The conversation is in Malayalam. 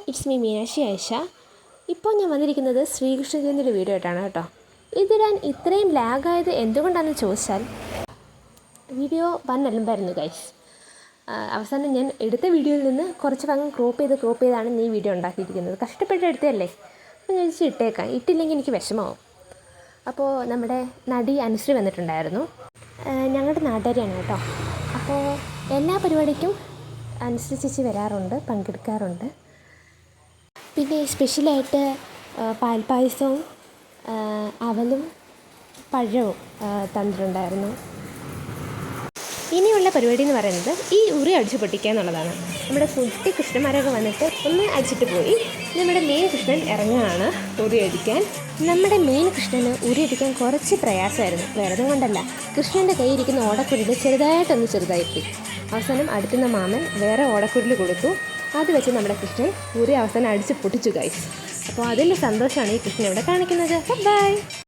It's me Meenakshi Ayisha. ഇപ്പോൾ ഞാൻ വന്നിരിക്കുന്നത് ശ്രീകൃഷ്ണ ജയന്തിയുടെ വീഡിയോ ആയിട്ടാണ് കേട്ടോ. ഇതിടാൻ ഇത്രയും ലാഗായത് എന്തുകൊണ്ടാണെന്ന് ചോദിച്ചാൽ വീഡിയോ വന്നല്ലായിരുന്നു ഗൈസ്. അവസാനം ഞാൻ എടുത്ത വീഡിയോയിൽ നിന്ന് കുറച്ച് ഭാഗം ക്രോപ്പ് ചെയ്താണ് ഈ വീഡിയോ ഉണ്ടാക്കിയിരിക്കുന്നത്. കഷ്ടപ്പെട്ട് എടുത്തതല്ലേ, അപ്പോൾ ഞാൻ ഇട്ടേക്കാം. ഇട്ടില്ലെങ്കിൽ എനിക്ക് വിഷമമാവും. അപ്പോൾ നമ്മുടെ നടി അനുശ്രീ വന്നിട്ടുണ്ടായിരുന്നു. ഞങ്ങളുടെ നാട്ടുകാരിയാണ് കേട്ടോ. അപ്പോൾ എല്ലാ പരിപാടിക്കും അനുശ്രീ ചേച്ചി വരാറുണ്ട്, പങ്കെടുക്കാറുണ്ട്. പിന്നെ സ്പെഷ്യലായിട്ട് പാൽപ്പായസവും അവലും പഴവും തന്നിട്ടുണ്ടായിരുന്നു. ഇനിയുള്ള പരിപാടി എന്ന് പറയുന്നത് ഈ ഉറി അടിച്ച് പൊട്ടിക്കുക എന്നുള്ളതാണ്. നമ്മുടെ കുട്ടി കൃഷ്ണന്മാരൊക്കെ വന്നിട്ട് ഒന്ന് അടിച്ചിട്ട് പോയി നമ്മുടെ മെയിൻ കൃഷ്ണൻ ഇറങ്ങുകയാണ് ഉറി അടിക്കാൻ. നമ്മുടെ മെയിൻ കൃഷ്ണന് ഉറി അടിക്കാൻ കുറച്ച് പ്രയാസമായിരുന്നു. വേറെ കൊണ്ടല്ല, കൃഷ്ണൻ്റെ കയ്യിരിക്കുന്ന ഓടക്കുരുൽ ചെറുതായിപ്പോയി. അവസാനം അടുത്തുന്ന മാമൻ വേറെ ഓടക്കുരുൽ കൊടുത്തു. അത് വെച്ച് നമ്മുടെ കൃഷ്ണൻ ഉറി അവസാനം അടിച്ച് പൊട്ടിച്ചു ഗൈസ്. അപ്പോൾ അതിൻ്റെ സന്തോഷമാണ് ഈ കൃഷ്ണൻ ഇവിടെ കാണിക്കുന്നത്. ബൈ.